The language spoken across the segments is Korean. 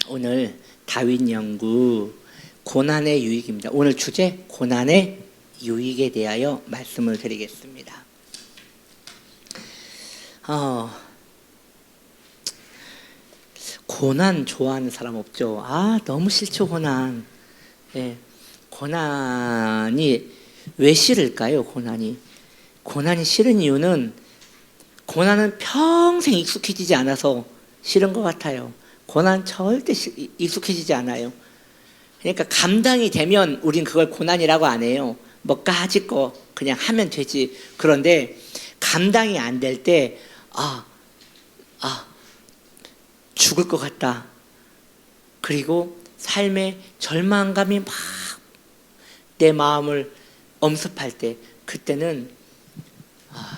오늘 다윈 연구 고난의 유익입니다. 오늘 주제 고난의 유익에 대하여 말씀을 드리겠습니다. 고난 좋아하는 사람 없죠? 너무 싫죠, 고난. 예, 고난이 왜 싫을까요? 고난이 싫은 이유는 고난은 평생 익숙해지지 않아서 싫은 것 같아요. 고난 절대 익숙해지지 않아요. 그러니까 감당이 되면 우린 그걸 고난이라고 안 해요. 뭐까짓 거 그냥 하면 되지. 그런데 감당이 안 될 때 죽을 것 같다. 그리고 삶의 절망감이 막 내 마음을 엄습할 때, 그때는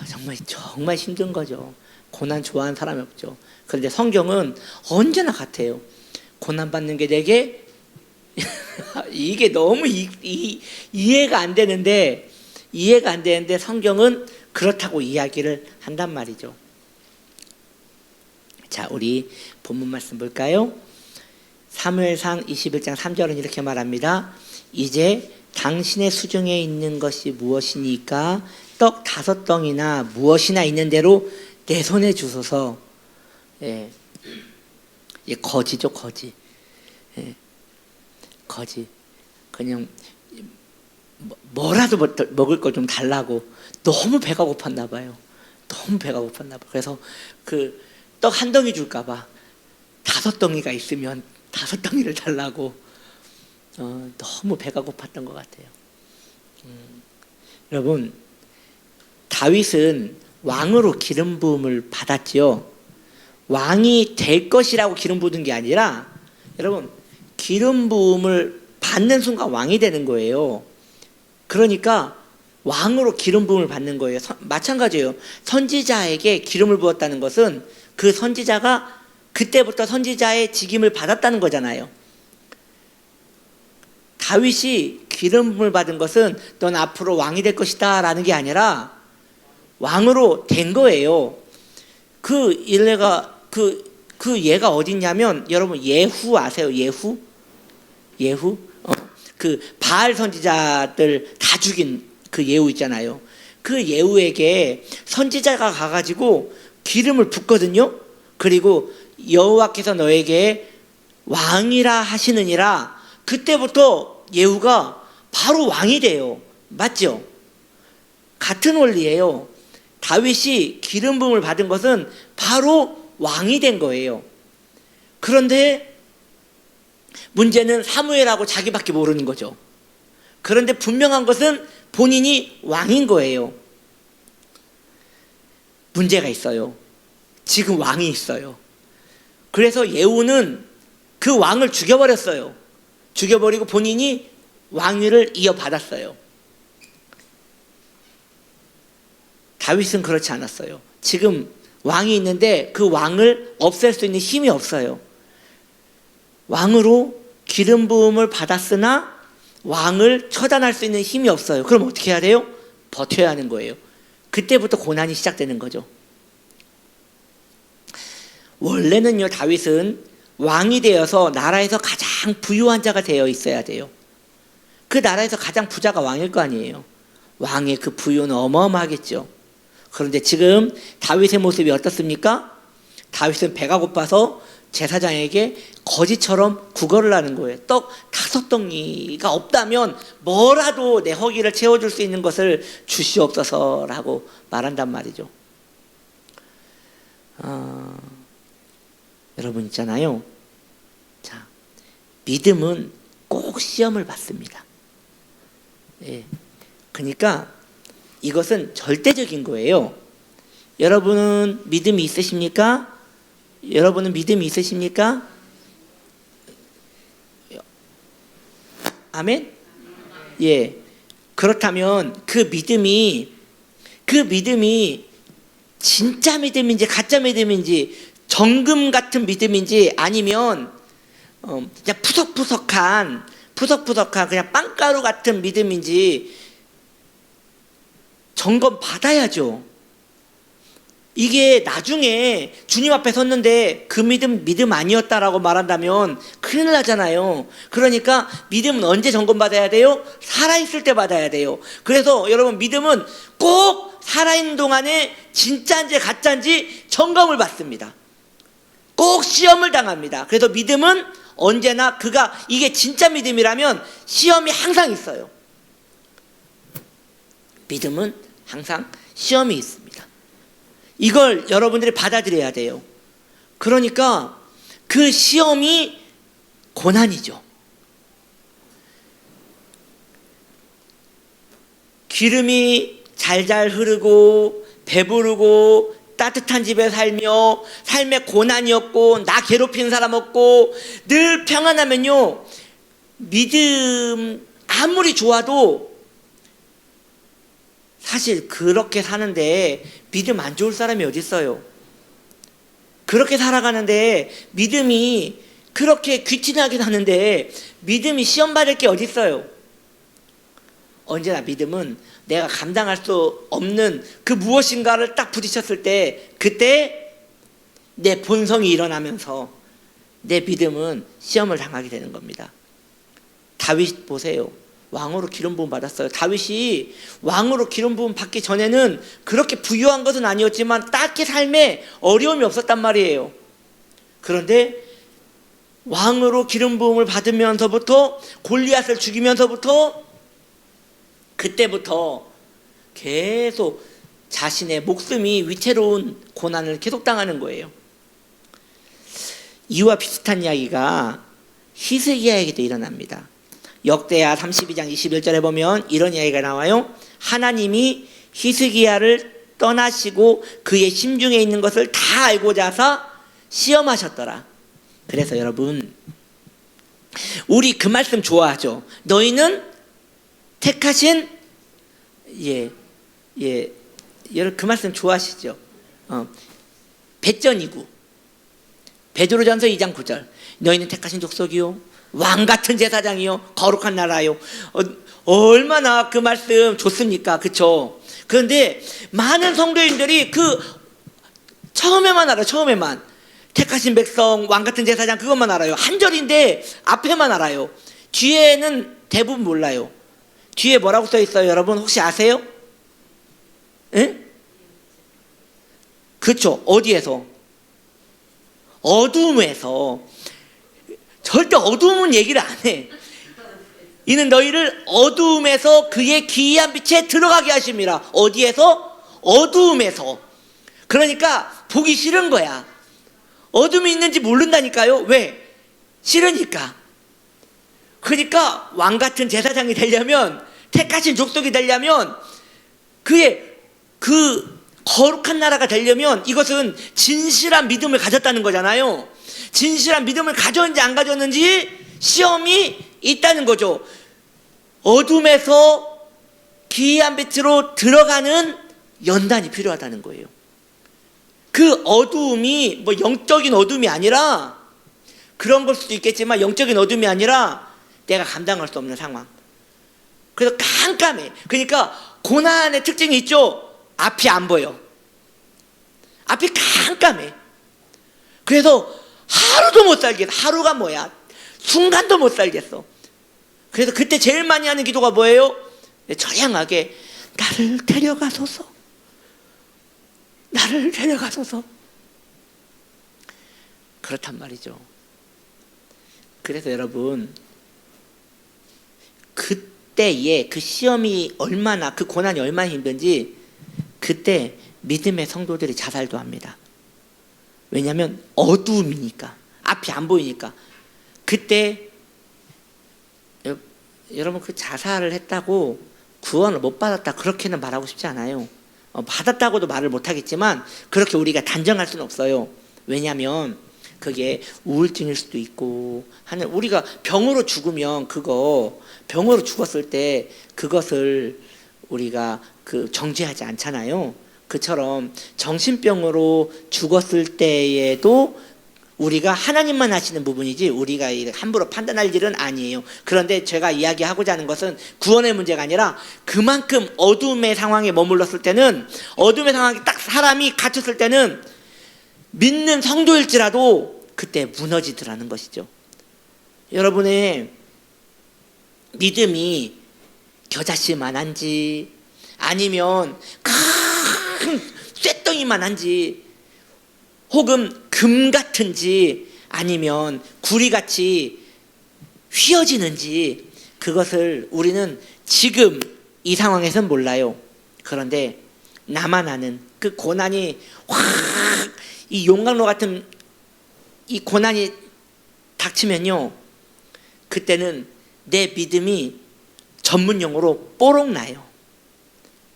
정말 힘든 거죠. 고난 좋아하는 사람이 없죠. 그런데 성경은 언제나 같아요. 고난받는 게 내게 이게 너무 이해가 안 되는데 성경은 그렇다고 이야기를 한단 말이죠. 자, 우리 본문 말씀 볼까요? 사무엘상 21장 3절은 이렇게 말합니다. 이제 당신의 수중에 있는 것이 무엇이니까 떡 5덩이나 무엇이나 있는 대로 내 손에 주소서. 거지죠, 거지. 거지. 그냥 뭐라도 먹을 거 좀 달라고. 너무 배가 고팠나 봐요. 그래서 그 떡 1덩이 줄까 봐 5덩이가 있으면 5덩이를 달라고. 너무 배가 고팠던 것 같아요. 여러분, 다윗은 왕으로 기름 부음을 받았지요. 왕이 될 것이라고 기름 부은 게 아니라, 여러분, 기름 부음을 받는 순간 왕이 되는 거예요. 그러니까 왕으로 기름 부음을 받는 거예요. 마찬가지예요. 선지자에게 기름을 부었다는 것은 그 선지자가 그때부터 선지자의 직임을 받았다는 거잖아요. 다윗이 기름 부음을 받은 것은 넌 앞으로 왕이 될 것이다 라는 게 아니라 왕으로 된 거예요. 그 얘가 어딨냐면, 여러분 예후 아세요? 예후? 그 바알 선지자들 다 죽인 그 예후 있잖아요. 그 예후에게 선지자가 가가지고 기름을 붓거든요. 그리고 여호와께서 너에게 왕이라 하시느니라. 그때부터 예후가 바로 왕이 돼요. 맞죠? 같은 원리예요. 다윗이 기름 부음을 받은 것은 바로 왕이 된 거예요. 그런데 문제는 사무엘하고 자기밖에 모르는 거죠. 그런데 분명한 것은 본인이 왕인 거예요. 문제가 있어요. 지금 왕이 있어요. 그래서 예후는 그 왕을 죽여버렸어요. 죽여버리고 본인이 왕위를 이어받았어요. 다윗은 그렇지 않았어요. 지금 왕이 있는데 그 왕을 없앨 수 있는 힘이 없어요. 왕으로 기름 부음을 받았으나 왕을 처단할 수 있는 힘이 없어요. 그럼 어떻게 해야 돼요? 버텨야 하는 거예요. 그때부터 고난이 시작되는 거죠. 원래는요, 다윗은 왕이 되어서 나라에서 가장 부유한 자가 되어 있어야 돼요. 그 나라에서 가장 부자가 왕일 거 아니에요. 왕의 그 부유는 어마어마하겠죠. 그런데 지금 다윗의 모습이 어떻습니까? 다윗은 배가 고파서 제사장에게 거지처럼 구걸을 하는 거예요. 떡 5덩이가 없다면 뭐라도 내 허기를 채워줄 수 있는 것을 주시옵소서라고 말한단 말이죠. 여러분 있잖아요. 자, 믿음은 꼭 시험을 받습니다. 그러니까 이것은 절대적인 거예요. 여러분은 믿음이 있으십니까? 아멘? 예. 그렇다면 그 믿음이 진짜 믿음인지 가짜 믿음인지, 정금 같은 믿음인지, 아니면 그냥 푸석푸석한 그냥 빵가루 같은 믿음인지 점검 받아야죠. 이게 나중에 주님 앞에 섰는데 그 믿음 아니었다라고 말한다면 큰일 나잖아요. 그러니까 믿음은 언제 점검받아야 돼요? 살아있을 때 받아야 돼요. 그래서 여러분, 믿음은 꼭 살아있는 동안에 진짜인지 가짜인지 점검을 받습니다. 꼭 시험을 당합니다. 그래서 믿음은 언제나 이게 진짜 믿음이라면 시험이 항상 있어요. 믿음은 항상 시험이 있습니다. 이걸 여러분들이 받아들여야 돼요. 그러니까 그 시험이 고난이죠. 기름이 잘잘 흐르고 배부르고 따뜻한 집에 살며 삶의 고난이 없고 나 괴롭히는 사람 없고 늘 평안하면요, 믿음 아무리 좋아도 사실 그렇게 사는데 믿음 안 좋을 사람이 어디 있어요? 그렇게 살아가는데 믿음이 그렇게 귀티나게 사는데 믿음이 시험받을 게 어디 있어요? 언제나 믿음은 내가 감당할 수 없는 그 무엇인가를 딱 부딪혔을 때 그때 내 본성이 일어나면서 내 믿음은 시험을 당하게 되는 겁니다. 다윗 보세요. 왕으로 기름 부음 받았어요. 다윗이 왕으로 기름 부음 받기 전에는 그렇게 부유한 것은 아니었지만 딱히 삶에 어려움이 없었단 말이에요. 그런데 왕으로 기름 부음을 받으면서부터 골리앗을 죽이면서부터 그때부터 계속 자신의 목숨이 위태로운 고난을 계속 당하는 거예요. 이와 비슷한 이야기가 히스기야에게도 일어납니다. 역대하 32장 21절에 보면 이런 이야기가 나와요. 하나님이 히스기야를 떠나시고 그의 심중에 있는 것을 다 알고자 하사 시험하셨더라. 그래서 여러분, 우리 그 말씀 좋아하죠. 너희는 택하신 여러분 그 말씀 좋아하시죠. 배전이고 베드로전서 2장 9절 너희는 택하신 족속이요 왕같은 제사장이요 거룩한 나라요. 얼마나 그 말씀 좋습니까? 그렇죠? 그런데 많은 성도인들이 처음에만 알아요. 처음에만 택하신 백성 왕같은 제사장 그것만 알아요. 한 절인데 앞에만 알아요. 뒤에는 대부분 몰라요. 뒤에 뭐라고 써 있어요? 여러분 혹시 아세요? 응? 그렇죠. 어디에서? 어둠에서. 절대 어두움은 얘기를 안 해. 이는 너희를 어두움에서 그의 기이한 빛에 들어가게 하심이라. 어디에서? 어두움에서. 그러니까 보기 싫은 거야. 어둠이 있는지 모른다니까요. 왜? 싫으니까. 그러니까 왕같은 제사장이 되려면, 택하신 족속이 되려면, 그의 그 거룩한 나라가 되려면 이것은 진실한 믿음을 가졌다는 거잖아요. 진실한 믿음을 가졌는지 안 가졌는지 시험이 있다는 거죠. 어둠에서 기이한 빛으로 들어가는 연단이 필요하다는 거예요. 그 어두움이 뭐 영적인 어둠이 아니라, 그런 걸 수도 있겠지만 영적인 어둠이 아니라 내가 감당할 수 없는 상황. 그래서 깜깜해. 그러니까 고난의 특징이 있죠. 앞이 안 보여. 앞이 깜깜해. 그래서 하루도 못 살겠어. 하루가 뭐야? 순간도 못 살겠어. 그래서 그때 제일 많이 하는 기도가 뭐예요? 처량하게 나를 데려가소서. 나를 데려가소서. 그렇단 말이죠. 그래서 여러분, 그때의 그 시험이 얼마나, 그 고난이 얼마나 힘든지 그때 믿음의 성도들이 자살도 합니다. 왜냐하면 어두움이니까, 앞이 안 보이니까. 그때 여러분 그 자살을 했다고 구원을 못 받았다 그렇게는 말하고 싶지 않아요. 받았다고도 말을 못하겠지만 그렇게 우리가 단정할 수는 없어요. 왜냐하면 그게 우울증일 수도 있고 하는, 우리가 병으로 죽으면 병으로 죽었을 때 그것을 우리가 정죄하지 않잖아요. 그처럼 정신병으로 죽었을 때에도 우리가 하나님만 하시는 부분이지 우리가 함부로 판단할 일은 아니에요. 그런데 제가 이야기하고자 하는 것은 구원의 문제가 아니라 그만큼 어둠의 상황에 머물렀을 때는, 어둠의 상황에 딱 사람이 갇혔을 때는 믿는 성도일지라도 그때 무너지더라는 것이죠. 여러분의 믿음이 겨자씨만한지 아니면 큰 쇳덩이만한지 혹은 금 같은지 아니면 구리같이 휘어지는지 그것을 우리는 지금 이 상황에서는 몰라요. 그런데 나만 아는 그 고난이 확 이 용광로 같은 이 고난이 닥치면요, 그때는 내 믿음이 전문 용어로 뽀록 나요.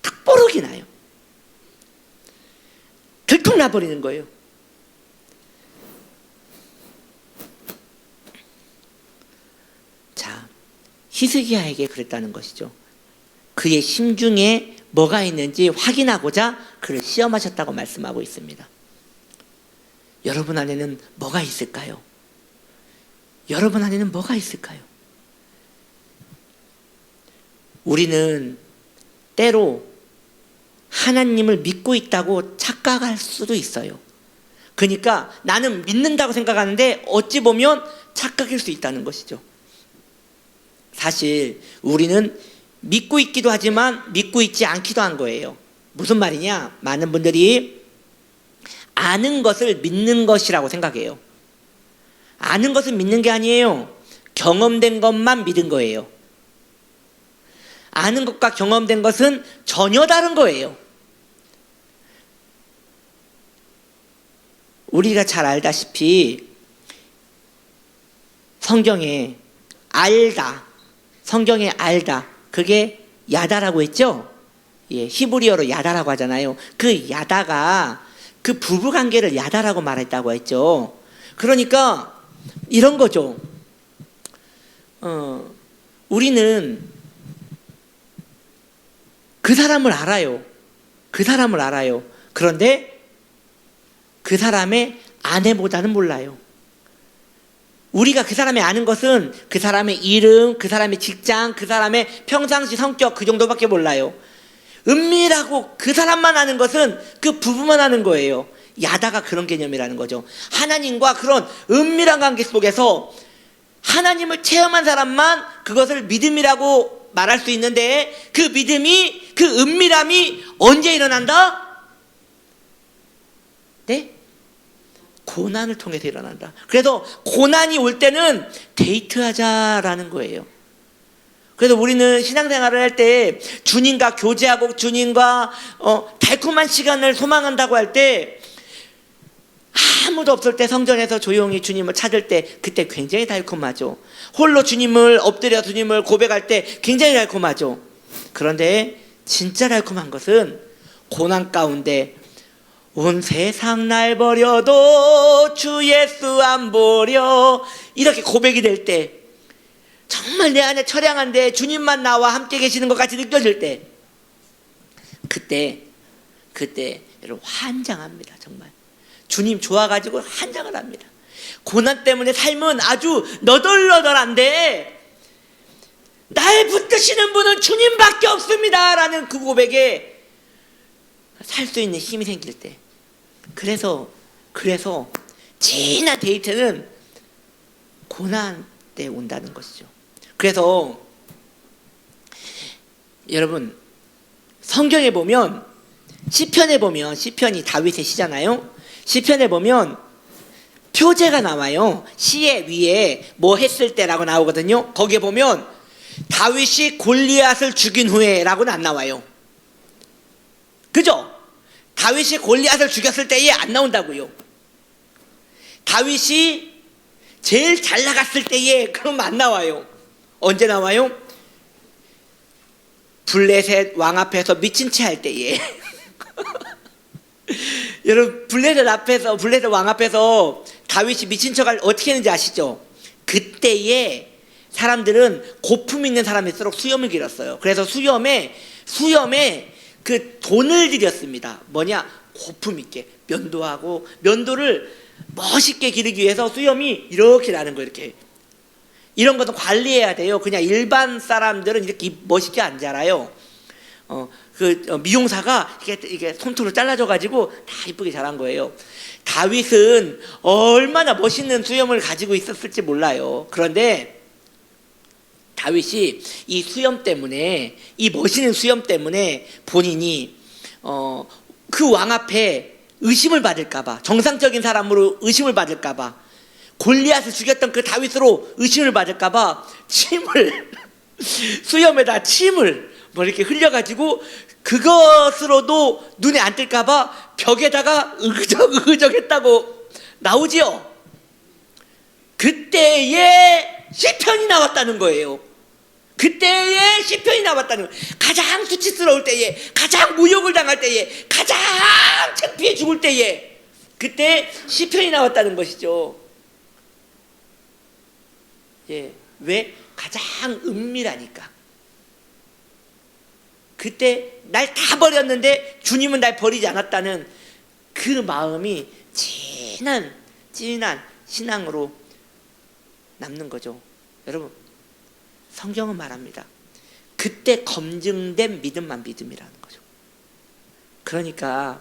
딱 뽀록이 나요. 들통나버리는 거예요. 자, 히스기야에게 그랬다는 것이죠. 그의 심중에 뭐가 있는지 확인하고자 그를 시험하셨다고 말씀하고 있습니다. 여러분 안에는 뭐가 있을까요? 여러분 안에는 뭐가 있을까요? 우리는 때로 하나님을 믿고 있다고 착각할 수도 있어요. 그러니까 나는 믿는다고 생각하는데 어찌 보면 착각일 수 있다는 것이죠. 사실 우리는 믿고 있기도 하지만 믿고 있지 않기도 한 거예요. 무슨 말이냐? 많은 분들이 아는 것을 믿는 것이라고 생각해요. 아는 것을 믿는 게 아니에요. 경험된 것만 믿은 거예요. 아는 것과 경험된 것은 전혀 다른 거예요. 우리가 잘 알다시피 성경에 알다, 성경에 알다, 그게 야다라고 했죠? 예, 히브리어로 야다라고 하잖아요. 그 야다가 그 부부관계를 야다라고 말했다고 했죠. 그러니까 이런 거죠. 우리는 그 사람을 알아요. 그 사람을 알아요. 그런데 그 사람의 아내보다는 몰라요. 우리가 그 사람이 아는 것은 그 사람의 이름, 그 사람의 직장, 그 사람의 평상시 성격, 그 정도밖에 몰라요. 은밀하고 그 사람만 아는 것은 그 부부만 아는 거예요. 야다가 그런 개념이라는 거죠. 하나님과 그런 은밀한 관계 속에서 하나님을 체험한 사람만 그것을 믿음이라고 말할 수 있는데, 그 믿음이, 그 은밀함이 언제 일어난다? 네? 고난을 통해서 일어난다. 그래서 고난이 올 때는 데이트하자라는 거예요. 그래서 우리는 신앙생활을 할 때 주님과 교제하고 주님과 달콤한 시간을 소망한다고 할 때, 아무도 없을 때 성전에서 조용히 주님을 찾을 때 그때 굉장히 달콤하죠. 홀로 주님을 엎드려 주님을 고백할 때 굉장히 달콤하죠. 그런데 진짜 달콤한 것은 고난 가운데 온 세상 날 버려도 주 예수 안 버려, 이렇게 고백이 될 때, 정말 내 안에 처량한데 주님만 나와 함께 계시는 것 같이 느껴질 때, 그때 여러분 환장합니다. 정말 주님 좋아가지고 환장을 합니다. 고난 때문에 삶은 아주 너덜너덜한데 날 붙드시는 분은 주님밖에 없습니다 라는 그 고백에 살 수 있는 힘이 생길 때, 그래서 진한 데이트는 고난 때 온다는 것이죠. 그래서 여러분 성경에 보면, 시편에 보면, 시편이 다윗의 시잖아요. 시편에 보면 표제가 나와요. 시의 위에 뭐 했을 때라고 나오거든요. 거기에 보면 다윗이 골리앗을 죽인 후에라고는 안 나와요. 그죠? 다윗이 골리앗을 죽였을 때에 안 나온다고요. 다윗이 제일 잘 나갔을 때에 그럼 안 나와요. 언제 나와요? 블레셋 왕 앞에서 미친 채 할 때에 여러분 블레셋 왕 앞에서 다윗이 미친 척을 어떻게 했는지 아시죠? 그때에 사람들은 고품 있는 사람일수록 수염을 길었어요. 그래서 수염에 그 돈을 들였습니다. 뭐냐? 고품 있게 면도하고, 면도를 멋있게 기르기 위해서 수염이 이렇게 나는 거예요. 이렇게. 이런 것도 관리해야 돼요. 그냥 일반 사람들은 이렇게 멋있게 안 자라요. 미용사가 이게 손톱으로 잘라줘가지고 다 이쁘게 자란 거예요. 다윗은 얼마나 멋있는 수염을 가지고 있었을지 몰라요. 그런데 다윗이 이 수염 때문에, 이 멋있는 수염 때문에 본인이 그 왕 앞에 의심을 받을까봐, 정상적인 사람으로 의심을 받을까봐, 골리앗을 죽였던 그 다윗으로 의심을 받을까봐 수염에다 침을 뭐 이렇게 흘려가지고 그것으로도 눈에 안 띌까봐 벽에다가 으그적 했다고 나오지요. 그때에 시편이 나왔다는 거예요. 그때에 시편이 나왔다는 거예요. 가장 수치스러울 때에, 가장 모욕을 당할 때에, 가장 창피해 죽을 때에, 그때 시편이 나왔다는 것이죠. 예, 왜? 가장 은밀하니까. 그때 날 다 버렸는데 주님은 날 버리지 않았다는 그 마음이 진한 신앙으로 남는 거죠. 여러분, 성경은 말합니다. 그때 검증된 믿음만 믿음이라는 거죠. 그러니까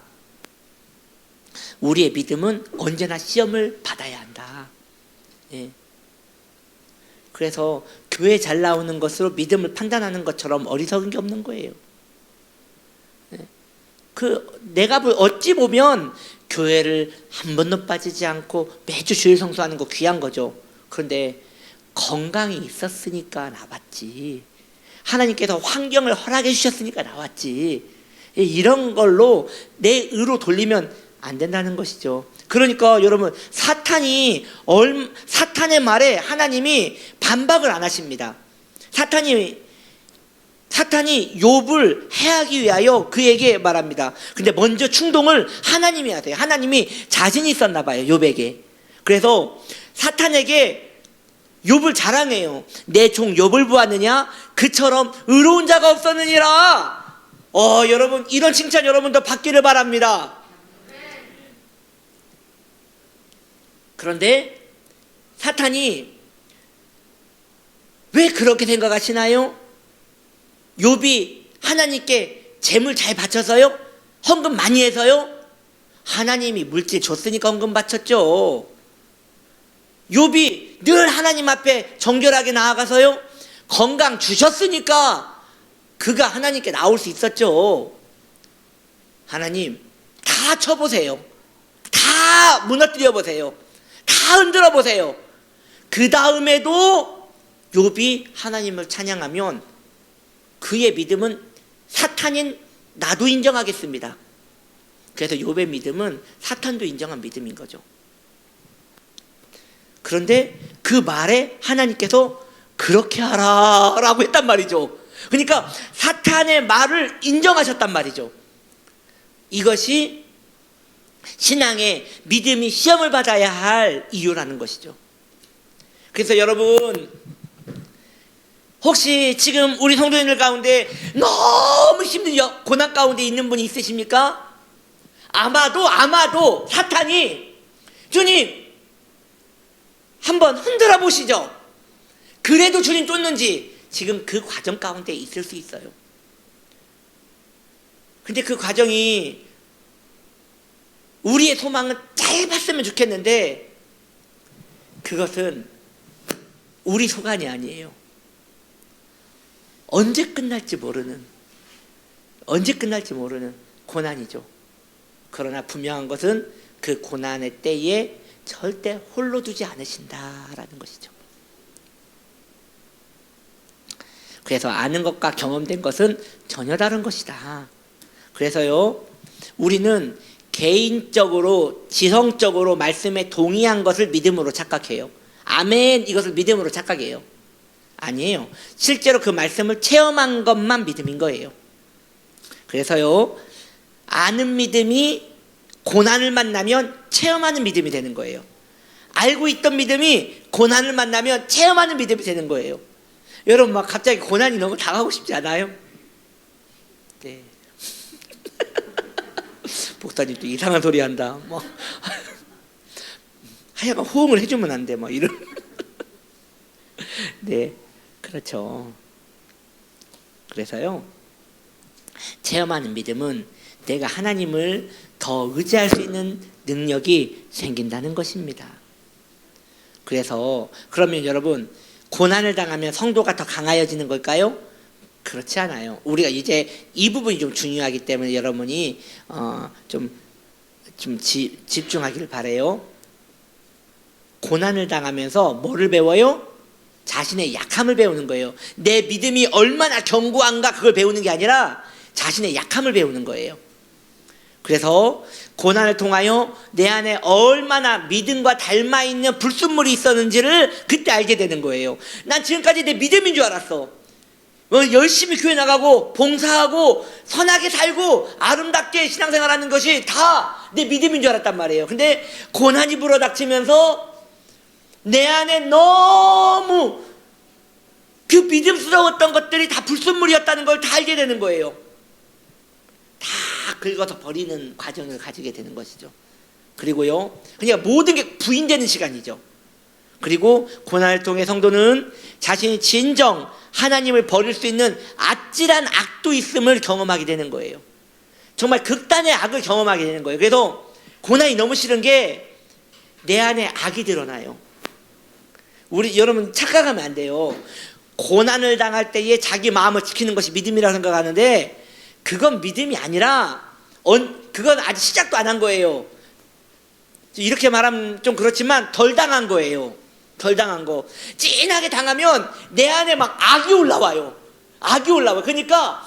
우리의 믿음은 언제나 시험을 받아야 한다. 예. 그래서 교회 잘 나오는 것으로 믿음을 판단하는 것처럼 어리석은 게 없는 거예요. 내가 어찌 보면 교회를 한 번도 빠지지 않고 매주 주일 성수하는 거 귀한 거죠. 그런데 건강이 있었으니까 나왔지. 하나님께서 환경을 허락해 주셨으니까 나왔지. 이런 걸로 내 의로 돌리면 안 된다는 것이죠. 그러니까 여러분, 사탄의 말에 하나님이 반박을 안 하십니다. 사탄이 욥을 해하기 위하여 그에게 말합니다. 근데 먼저 충동을 하나님이 하세요. 하나님이 자신이 있었나 봐요, 욥에게. 그래서 사탄에게 욥을 자랑해요. 내 종 욥을 보았느냐? 그처럼 의로운 자가 없었느니라. 여러분, 이런 칭찬 여러분도 받기를 바랍니다. 그런데 사탄이 왜 그렇게 생각하시나요? 욥이 하나님께 재물 잘 바쳐서요? 헌금 많이 해서요? 하나님이 물질 줬으니까 헌금 바쳤죠. 욥이 늘 하나님 앞에 정결하게 나아가서요? 건강 주셨으니까 그가 하나님께 나올 수 있었죠. 하나님, 다 쳐보세요. 다 무너뜨려 보세요. 다 흔들어 보세요. 그 다음에도 욥이 하나님을 찬양하면 그의 믿음은 사탄인 나도 인정하겠습니다. 그래서 욥의 믿음은 사탄도 인정한 믿음인 거죠. 그런데 그 말에 하나님께서 그렇게 하라 라고 했단 말이죠. 그러니까 사탄의 말을 인정하셨단 말이죠. 이것이 신앙의 믿음이 시험을 받아야 할 이유라는 것이죠. 그래서 여러분, 혹시 지금 우리 성도님들 가운데 너무 힘든 고난 가운데 있는 분이 있으십니까? 아마도 사탄이 주님 한번 흔들어 보시죠. 그래도 주님 쫓는지 지금 그 과정 가운데 있을 수 있어요. 근데 그 과정이 우리의 소망은 짧았으면 좋겠는데 그것은 우리 소관이 아니에요. 언제 끝날지 모르는 고난이죠. 그러나 분명한 것은 그 고난의 때에 절대 홀로 두지 않으신다라는 것이죠. 그래서 아는 것과 경험된 것은 전혀 다른 것이다. 그래서요, 우리는 개인적으로 지성적으로 말씀에 동의한 것을 믿음으로 착각해요. 아멘, 이것을 믿음으로 착각해요. 아니에요. 실제로 그 말씀을 체험한 것만 믿음인 거예요. 그래서요, 아는 믿음이 고난을 만나면 체험하는 믿음이 되는 거예요. 알고 있던 믿음이 고난을 만나면 체험하는 믿음이 되는 거예요. 여러분, 막 갑자기 고난이 너무 당하고 싶지 않아요? 네. 목사님 또 이상한 소리 한다. 하여간 호응을 해주면 안 돼, 뭐 이런. 네, 그렇죠. 그래서요, 체험하는 믿음은 내가 하나님을 더 의지할 수 있는 능력이 생긴다는 것입니다. 그래서 그러면 여러분, 고난을 당하면 성도가 더 강하여지는 걸까요? 그렇지 않아요. 우리가 이제 이 부분이 좀 중요하기 때문에 여러분이 좀 집중하기를 바래요. 고난을 당하면서 뭐를 배워요? 자신의 약함을 배우는 거예요. 내 믿음이 얼마나 견고한가 그걸 배우는 게 아니라 자신의 약함을 배우는 거예요. 그래서 고난을 통하여 내 안에 얼마나 믿음과 닮아있는 불순물이 있었는지를 그때 알게 되는 거예요. 난 지금까지 내 믿음인 줄 알았어. 열심히 교회 나가고 봉사하고 선하게 살고 아름답게 신앙생활하는 것이 다 내 믿음인 줄 알았단 말이에요. 근데 고난이 불어닥치면서 내 안에 너무 그 믿음스러웠던 것들이 다 불순물이었다는 걸 다 알게 되는 거예요. 다 긁어서 버리는 과정을 가지게 되는 것이죠. 그리고요, 그러니까 모든 게 부인되는 시간이죠. 그리고 고난을 통해 성도는 자신이 진정 하나님을 버릴 수 있는 아찔한 악도 있음을 경험하게 되는 거예요. 정말 극단의 악을 경험하게 되는 거예요. 그래서 고난이 너무 싫은 게 내 안에 악이 드러나요. 우리 여러분 착각하면 안 돼요. 고난을 당할 때에 자기 마음을 지키는 것이 믿음이라고 생각하는데 그건 믿음이 아니라 그건 아직 시작도 안 한 거예요. 이렇게 말하면 좀 그렇지만 덜 당한 거예요. 덜 당한 거. 찐하게 당하면 내 안에 막 악이 올라와요. 악이 올라와요. 그러니까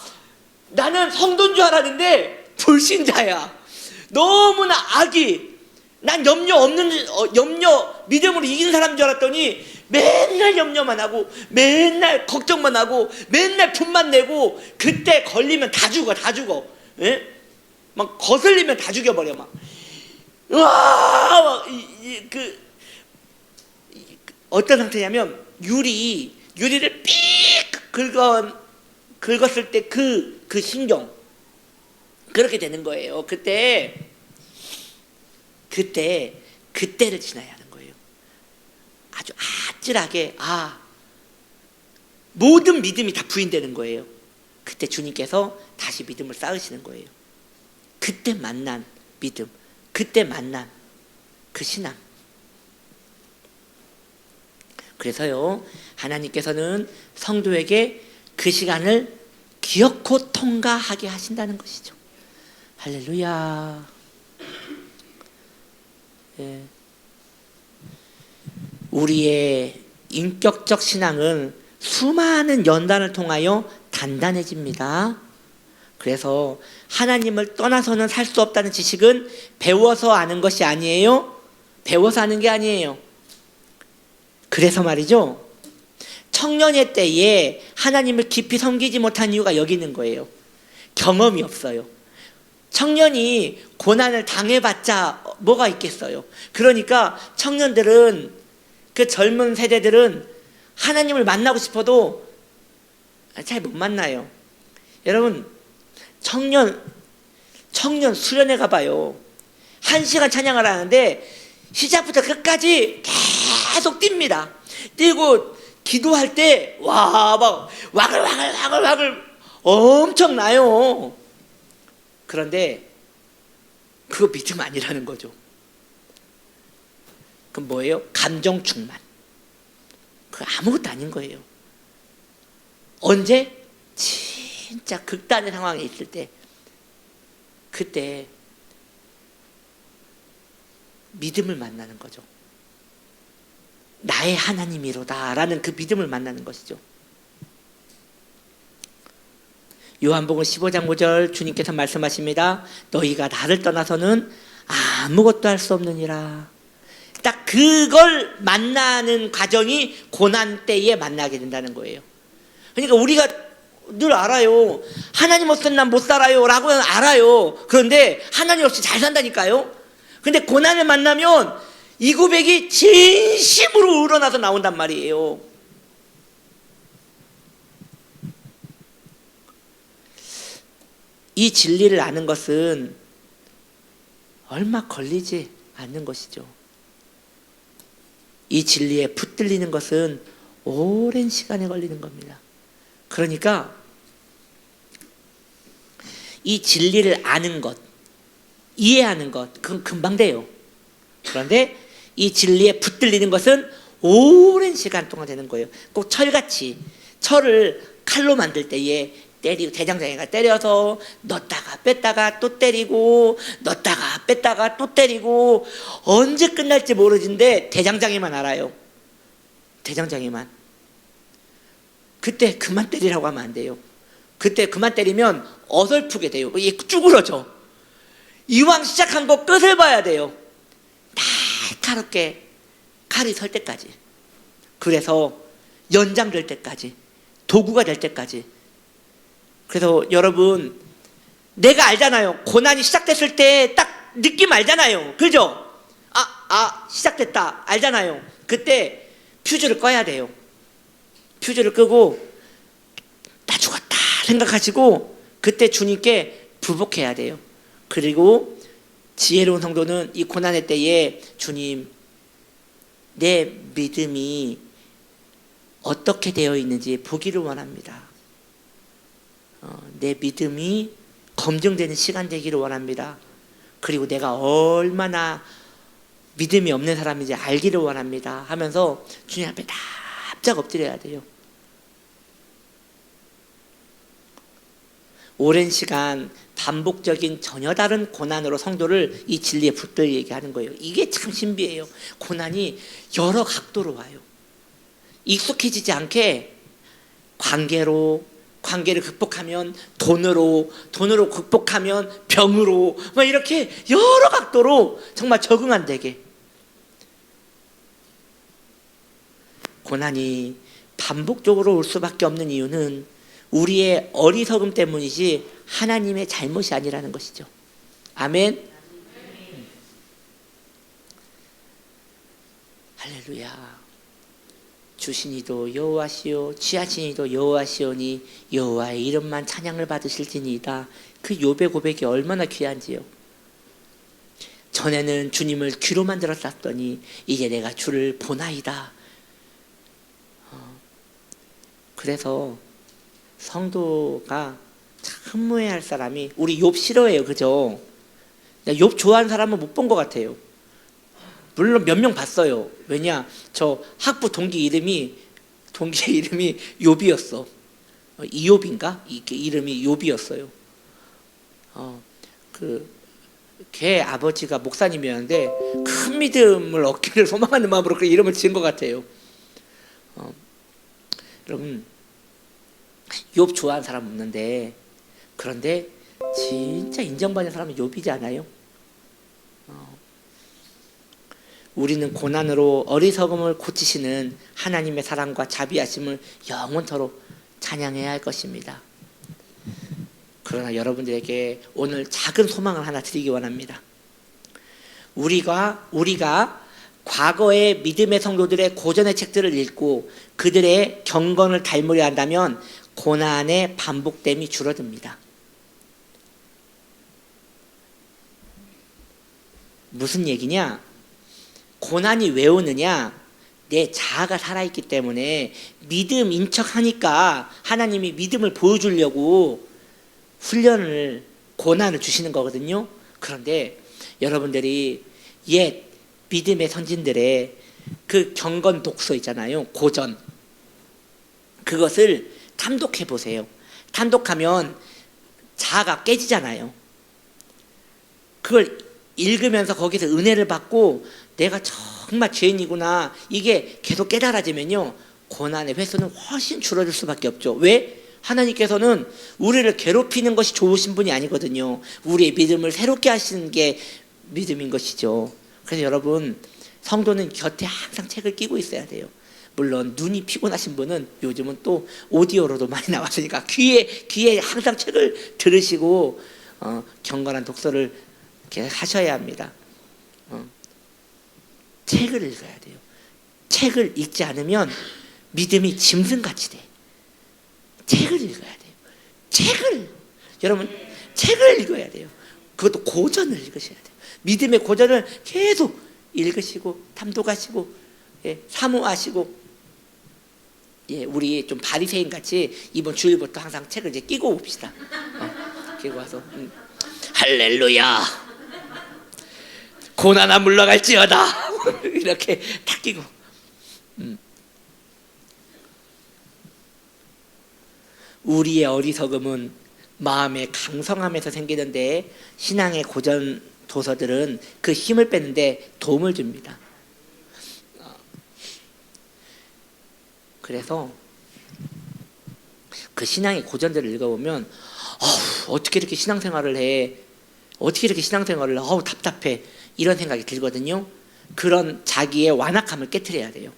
나는 성도인 줄 알았는데 불신자야. 너무나 악이. 난 믿음으로 이긴 사람인 줄 알았더니 맨날 염려만 하고 맨날 걱정만 하고 맨날 분만 내고 그때 걸리면 다 죽어. 예? 막 거슬리면 다 죽여버려 막. 와, 어떤 상태냐면 유리를 삑 긁었을 때 그 신경 그렇게 되는 거예요. 그때를 지나야 하는 거예요. 아주 아찔하게 모든 믿음이 다 부인되는 거예요. 그때 주님께서 다시 믿음을 쌓으시는 거예요. 그때 만난 믿음, 그때 만난 그 신앙. 그래서요, 하나님께서는 성도에게 그 시간을 기어코 통과하게 하신다는 것이죠. 할렐루야. 예. 우리의 인격적 신앙은 수많은 연단을 통하여 단단해집니다. 그래서 하나님을 떠나서는 살 수 없다는 지식은 배워서 아는 것이 아니에요. 배워서 아는 게 아니에요. 그래서 말이죠, 청년의 때에 하나님을 깊이 섬기지 못한 이유가 여기 있는 거예요. 경험이 없어요. 청년이 고난을 당해봤자 뭐가 있겠어요. 그러니까 청년들은, 그 젊은 세대들은 하나님을 만나고 싶어도 잘 못 만나요. 여러분, 청년 수련회 가봐요. 1시간 찬양을 하는데 시작부터 끝까지 계속 뜁니다. 뛰고 기도할 때 막 와글와글 엄청나요. 그런데 그거 믿음 아니라는 거죠. 그럼 뭐예요? 감정 충만. 그거 아무것도 아닌 거예요. 언제? 진짜 극단의 상황에 있을 때, 그때 믿음을 만나는 거죠. 나의 하나님이로다 라는 그 믿음을 만나는 것이죠. 요한복음 15장 5절 주님께서 말씀하십니다. 너희가 나를 떠나서는 아무것도 할 수 없느니라. 딱 그걸 만나는 과정이 고난 때에 만나게 된다는 거예요. 그러니까 우리가 늘 알아요. 하나님 없으면 난 못 살아요 라고는 알아요. 그런데 하나님 없이 잘 산다니까요. 근데 고난을 만나면 이 고백이 진심으로 우러나서 나온단 말이에요. 이 진리를 아는 것은 얼마 걸리지 않는 것이죠. 이 진리에 붙들리는 것은 오랜 시간이 걸리는 겁니다. 그러니까 이 진리를 아는 것, 이해하는 것, 그건 금방 돼요. 그런데 이 진리에 붙들리는 것은 오랜 시간 동안 되는 거예요. 꼭 철같이, 철을 칼로 만들 때에 때리고, 대장장이가 때려서 넣었다가 뺐다가 또 때리고, 넣었다가 뺐다가 또 때리고, 언제 끝날지 모르는데 대장장이만 알아요. 대장장이만. 그때 그만 때리라고 하면 안 돼요. 그때 그만 때리면 어설프게 돼요. 이게 쭈그러져. 이왕 시작한 거 끝을 봐야 돼요. 날카롭게 칼이 설 때까지. 그래서 연장될 때까지, 도구가 될 때까지. 그래서 여러분, 내가 알잖아요. 고난이 시작됐을 때 딱 느낌 알잖아요. 그죠? 시작됐다 알잖아요. 그때 퓨즈를 꺼야 돼요. 퓨즈를 끄고 나 죽었다 생각하시고 그때 주님께 부복해야 돼요. 그리고 지혜로운 성도는 이 고난의 때에 주님, 내 믿음이 어떻게 되어 있는지 보기를 원합니다. 내 믿음이 검증되는 시간 되기를 원합니다. 그리고 내가 얼마나 믿음이 없는 사람인지 알기를 원합니다 하면서 주님 앞에 납작 엎드려야 돼요. 오랜 시간 반복적인 전혀 다른 고난으로 성도를 이 진리에 붙들리게 하는 거예요. 이게 참 신비해요. 고난이 여러 각도로 와요. 익숙해지지 않게 관계를 극복하면 돈으로 극복하면 병으로, 막 이렇게 여러 각도로 정말 적응 안 되게. 고난이 반복적으로 올 수밖에 없는 이유는 우리의 어리석음 때문이지 하나님의 잘못이 아니라는 것이죠. 아멘. 할렐루야. 주신이도 여호와시요 취하신이도 여호와시오니 여호와의 이름만 찬양을 받으실지니이다. 그 욥의 고백이 얼마나 귀한지요. 전에는 주님을 귀로만 들었었더니 이제 내가 주를 보나이다. 그래서 성도가 참 후회할 사람이, 우리 욥 싫어해요. 그죠? 욥 좋아하는 사람은 못 본 것 같아요. 물론 몇 명 봤어요. 왜냐, 저 학부 동기 이름이 욥이었어. 이욥인가? 이름이 욥이었어요. 걔 아버지가 목사님이었는데 큰 믿음을 얻기를 소망하는 마음으로 그 이름을 지은 것 같아요. 여러분, 욥 좋아하는 사람 없는데, 그런데 진짜 인정받는 사람은 욥이지 않아요? 우리는 고난으로 어리석음을 고치시는 하나님의 사랑과 자비하심을 영원토록 찬양해야 할 것입니다. 그러나 여러분들에게 오늘 작은 소망을 하나 드리기 원합니다. 우리가 과거의 믿음의 성도들의 고전의 책들을 읽고 그들의 경건을 닮으려 한다면 고난의 반복됨이 줄어듭니다. 무슨 얘기냐? 고난이 왜 오느냐? 내 자아가 살아있기 때문에 믿음 인척하니까 하나님이 믿음을 보여주려고 훈련을, 고난을 주시는 거거든요. 그런데 여러분들이 옛 믿음의 선진들의 그 경건 독서 있잖아요. 고전. 그것을 탐독해 보세요. 탐독하면 자아가 깨지잖아요. 그걸 읽으면서 거기서 은혜를 받고 내가 정말 죄인이구나, 이게 계속 깨달아지면요, 고난의 횟수는 훨씬 줄어들 수밖에 없죠. 왜? 하나님께서는 우리를 괴롭히는 것이 좋으신 분이 아니거든요. 우리의 믿음을 새롭게 하시는 게 믿음인 것이죠. 그래서 여러분, 성도는 곁에 항상 책을 끼고 있어야 돼요. 물론 눈이 피곤하신 분은 요즘은 또 오디오로도 많이 나왔으니까 귀에 항상 책을 들으시고 경건한 독서를 이렇게 하셔야 합니다. 책을 읽어야 돼요. 책을 읽지 않으면 믿음이 짐승같이 돼. 책을 읽어야 돼요. 여러분, 책을 읽어야 돼요. 그것도 고전을 읽으셔야 돼요. 믿음의 고전을 계속 읽으시고 탐독하시고 예, 사모하시고, 예, 우리 좀 바리새인 같이 이번 주일부터 항상 책을 이제 끼고 봅시다. 끼고 와서 할렐루야, 고난아 물러갈지어다 이렇게 탁 끼고. 우리의 어리석음은 마음의 강성함에서 생기는데 신앙의 고전 도서들은 그 힘을 빼는데 도움을 줍니다. 그래서 그 신앙의 고전들을 읽어보면 어떻게 이렇게 신앙생활을 해? 어떻게 이렇게 신앙생활을 답답해? 이런 생각이 들거든요. 그런 자기의 완악함을 깨트려야 돼요.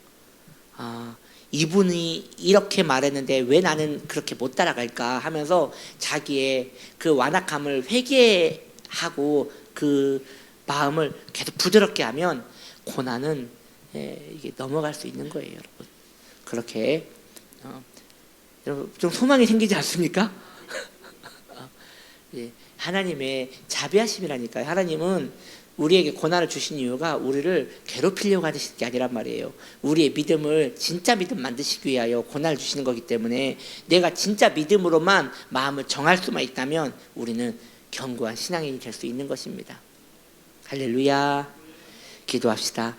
이분이 이렇게 말했는데 왜 나는 그렇게 못 따라갈까 하면서 자기의 그 완악함을 회개하고 그 마음을 계속 부드럽게 하면 고난은 이게 넘어갈 수 있는 거예요, 여러분. 그렇게 여러분 좀 소망이 생기지 않습니까? 하나님의 자비하심이라니까요. 하나님은 우리에게 고난을 주신 이유가 우리를 괴롭히려고 하시는 게 아니란 말이에요. 우리의 믿음을 진짜 믿음 만드시기 위하여 고난을 주시는 거기 때문에 내가 진짜 믿음으로만 마음을 정할 수만 있다면 우리는 견고한 신앙인이 될 수 있는 것입니다. 할렐루야. 기도합시다.